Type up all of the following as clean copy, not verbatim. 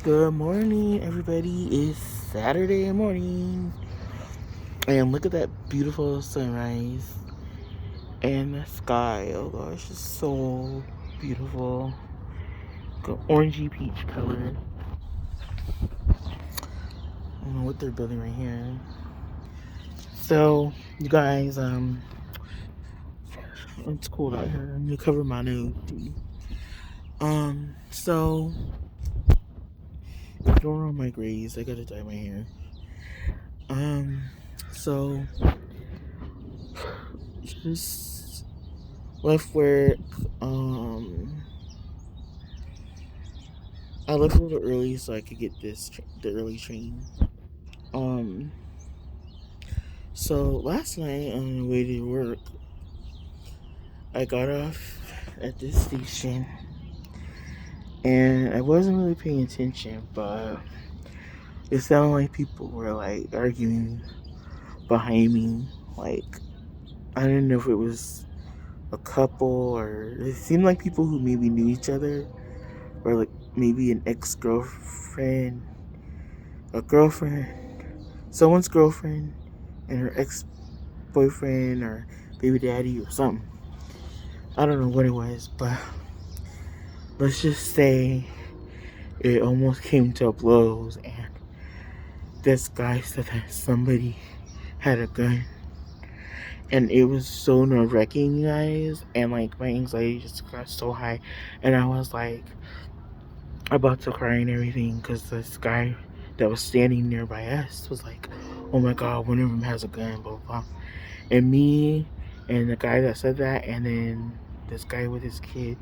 Good morning, everybody. It's Saturday morning, and look at that beautiful sunrise and the sky. Oh gosh, it's so beautiful. Got orangey peach color. I don't know what they're building right here. So, you guys, it's cold out here. I'm gonna cover my nose. So don't roll my grays. I gotta dye my hair. Um, so just left work. Um, I left a little early so I could get the early train. Um, so last night on the way to work, I got off at this station and I wasn't really paying attention, but it sounded like people were like arguing behind me. Like, I didn't know if it was a couple or it seemed like people who maybe knew each other, or like maybe an ex-girlfriend, a girlfriend, someone's girlfriend, and her ex-boyfriend or baby daddy or something. I don't know what it was, but let's just say it almost came to blows, and this guy said that somebody had a gun, and it was so nerve-wracking, you guys, and like my anxiety just got so high, and I was like about to cry and everything because this guy that was standing nearby us was like, "Oh my God, one of them has a gun," blah blah blah. And me and the guy that said that, and then this guy with his kid,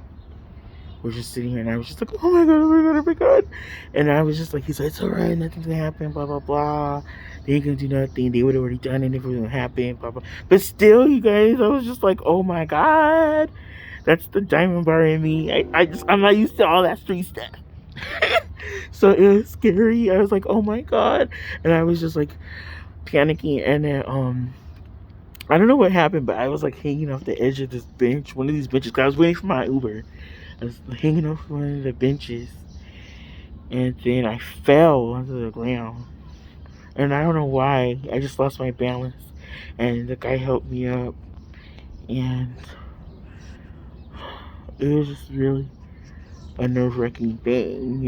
were just sitting here, and I was just like, "Oh my God, oh my God, oh my God," and I was just like, "He's like, it's alright, nothing's gonna happen, blah blah blah. They ain't gonna do nothing. They would have already done it if it was gonna happen, blah blah." But still, you guys, I was just like, "Oh my God." That's the diamond bar in me. I'm not used to all that street stuff. So it was scary. I was like, oh my God. And I was just like panicking. And then, I don't know what happened, but I was like hanging off the edge of this bench, one of these benches, because I was waiting for my Uber. I was hanging off one of the benches. And then I fell onto the ground. And I don't know why. I just lost my balance. And the guy helped me up. And it was just really a nerve wracking thing,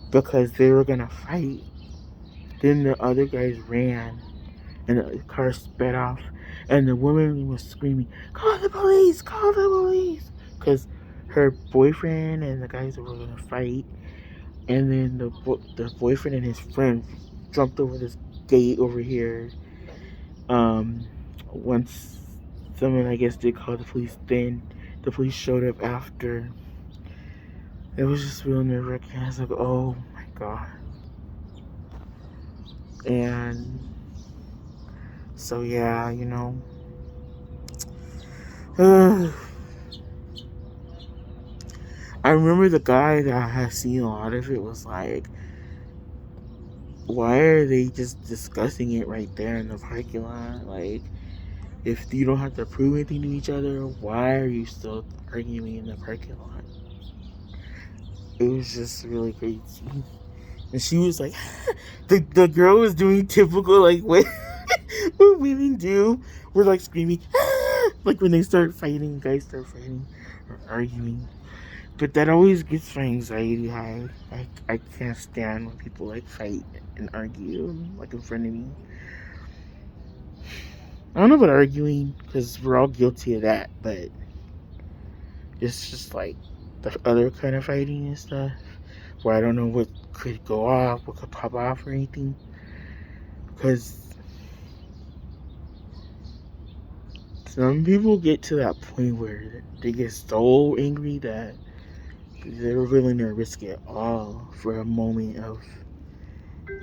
because they were gonna fight. Then the other guys ran, and the car sped off, and the woman was screaming, "Call the police! Call the police!" Because her boyfriend and the guys were gonna fight, and then the boyfriend and his friend jumped over this gate over here. Once someone, I guess, did call the police, then the police showed up after. It was just real nerve wracking. I was like, oh my God. And so, yeah, I remember the guy that I had seen a lot of it was like, why are they just discussing it right there in the parking lot? Like, if you don't have to prove anything to each other, why are you still arguing in the parking lot? It was just really crazy. And she was like, the girl was doing typical, like, what women do. We're like screaming, like when they start fighting, guys start fighting or arguing. But that always gets my anxiety high. I can't stand when people like fight and argue like in front of me. I don't know about arguing because we're all guilty of that, but it's just like the other kind of fighting and stuff where I don't know what could go off, what could pop off or anything. Because some people get to that point where they get so angry that they're willing to risk it all for a moment of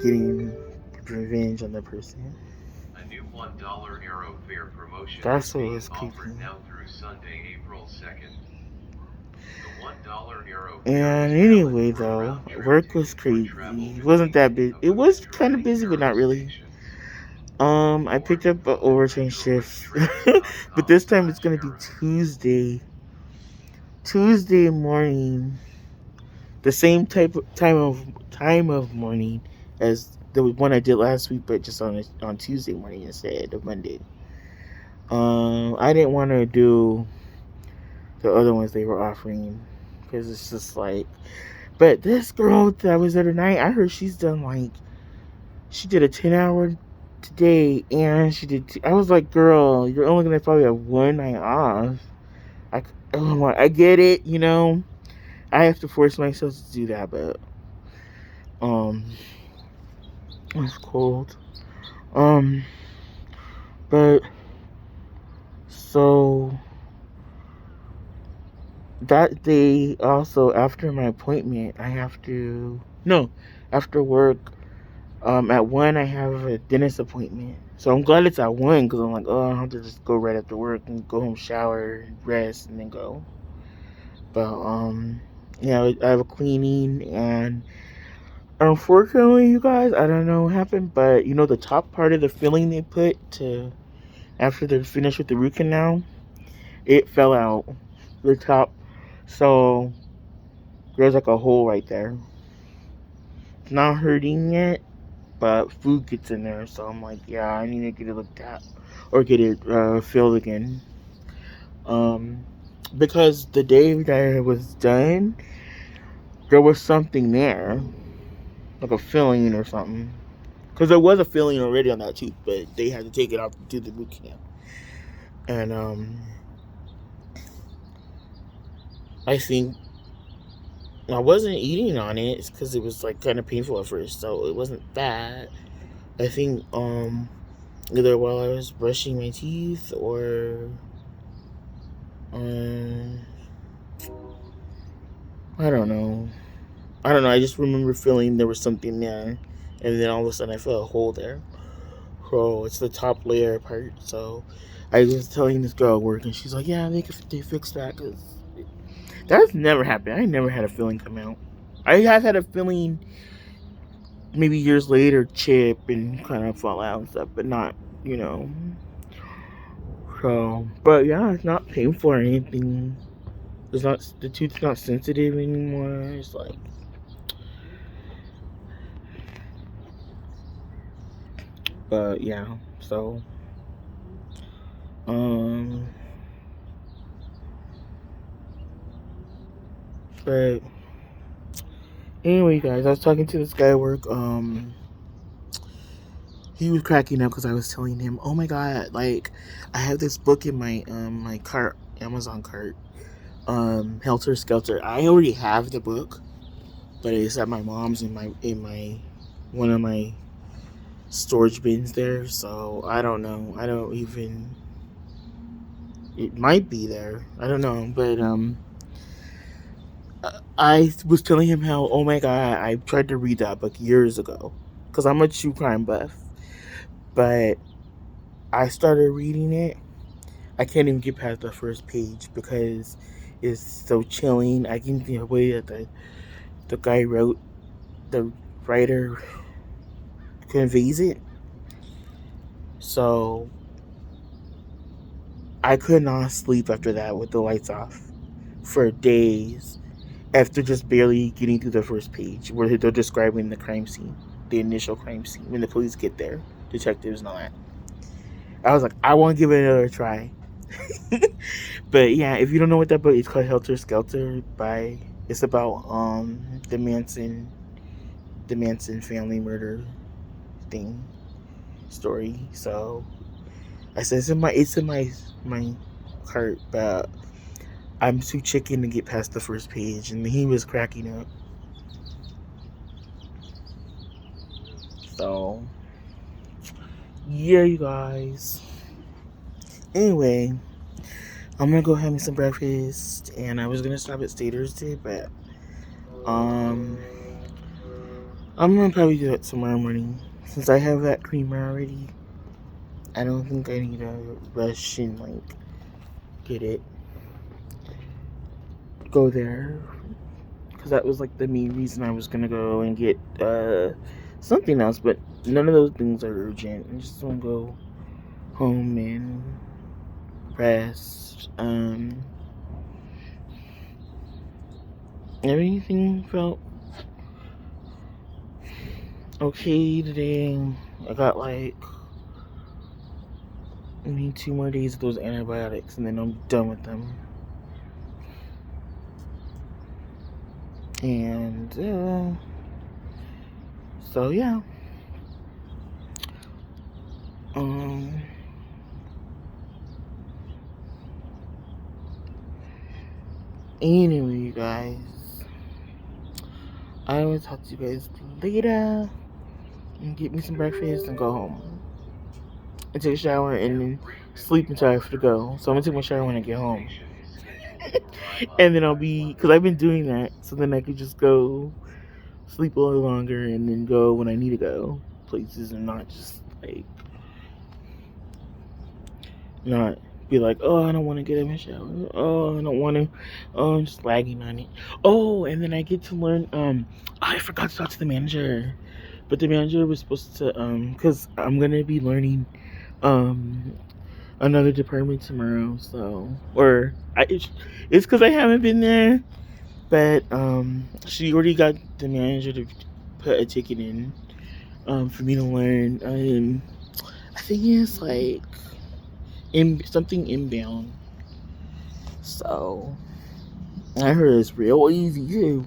getting revenge on the person. A new $1 airfare promotion That's is what being was creepy. offered now through Sunday, April 2nd. The $1 airfare And is valid anyway, for a though, round trip work to was or crazy. travel It wasn't between that any big. of It the was kind of major busy, but not aero really. stations. I For picked up an more, overtrain head to shift, but this time it's gonna be arragetrains.com/aero. Tuesday morning, the same time of morning as the one I did last week, but just on Tuesday morning instead of Monday. I didn't want to do the other ones they were offering because it's just like. But this girl that was there tonight, I heard she did a 10-hour today, and she did. I was like, girl, you're only gonna probably have one night off. I get it, I have to force myself to do that, but um, it's cold. Um, but so that day also after my appointment, I have to no after work. At 1 I have a dentist appointment, so I'm glad it's at 1 because I'm like, oh, I don't have to just go right after work and go home, shower, rest, and then go. But I have a cleaning, and unfortunately, you guys, I don't know what happened, but the top part of the filling they put to after they're finished with the root canal, it fell out the top, so there's like a hole right there. It's not hurting yet, but food gets in there, so I'm like, yeah, I need to get it looked at or get it filled again. Because the day that it was done, there was something there, like a filling or something. Because there was a filling already on that tooth, but they had to take it off to do the root canal. And I think I wasn't eating on it because it was like kind of painful at first, so it wasn't that. I think either while I was brushing my teeth or I don't know. I just remember feeling there was something there, and then all of a sudden I felt a hole there. So it's the top layer part. So I was telling this girl at work, and she's like, "Yeah, they fixed that because that's never happened. I never had a filling come out. I have had a filling maybe years later chip and kind of fall out and stuff, but not, you know." So, but yeah, it's not painful or anything. The tooth's not sensitive anymore. It's like, but yeah. So, um, but anyway, guys, I was talking to this guy at work. He was cracking up because I was telling him, "Oh my god, like I have this book in my cart, Amazon cart, Helter Skelter. I already have the book, but it's at my mom's in my one of my storage bins there. So I don't know. I don't even. It might be there. I don't know, but I was telling him how, oh my god, I tried to read that book years ago because I'm a true crime buff, but I started reading it. I can't even get past the first page because it's so chilling. I can the way that the guy wrote, the writer conveys it. So I could not sleep after that with the lights off for days after just barely getting through the first page where they're describing the crime scene, the initial crime scene when the police get there, detectives and all that. I was like, I want to give it another try. But yeah, if you don't know what that book is, called Helter Skelter by. It's about the Manson family murder thing story. So I said it's in my cart, but I'm too chicken to get past the first page, and he was cracking up. So yeah, you guys. Anyway, I'm gonna go have me some breakfast, and I was gonna stop at Staters today, but I'm gonna probably do that tomorrow morning since I have that creamer already. I don't think I need to rush and like get it, go there, because that was like the main reason I was gonna go and get something else, but none of those things are urgent. I just want to go home and rest. everything felt okay today. I got like maybe 2 more days of those antibiotics and then I'm done with them. And so yeah. Anyway, you guys, I will talk to you guys later and get me some breakfast and go home and take a shower and then sleep until I have to go. So I'm gonna take my shower when I get home. And then I'll be, because I've been doing that, so then I could just go sleep a little longer and then go when I need to go places and not just like, not be like, oh, I don't want to get in the shower. Oh, I don't want to. Oh, I'm just lagging on it. Oh, and then I get to learn. I forgot to talk to the manager, but the manager was supposed to because I'm gonna be learning another department tomorrow. So, it's because I haven't been there, but she already got the manager to put a ticket in for me to learn. I think it's like something inbound. So I heard it's real easy too.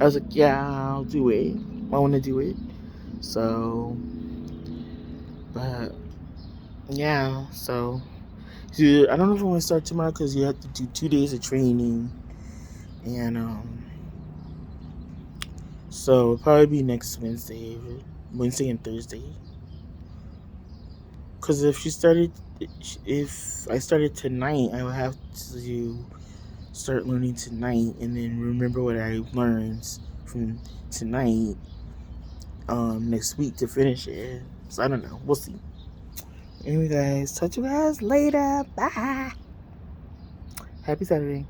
I was like, yeah, I'll do it. I want to do it. So, but yeah, so I don't know if I want to start tomorrow because you have to do 2 days of training, and so it'll probably be next Wednesday and Thursday. Because if I started tonight, I would have to start learning tonight and then remember what I learned from tonight next week to finish it. So I don't know. We'll see. Anyway, guys, talk to you guys later. Bye. Happy Saturday.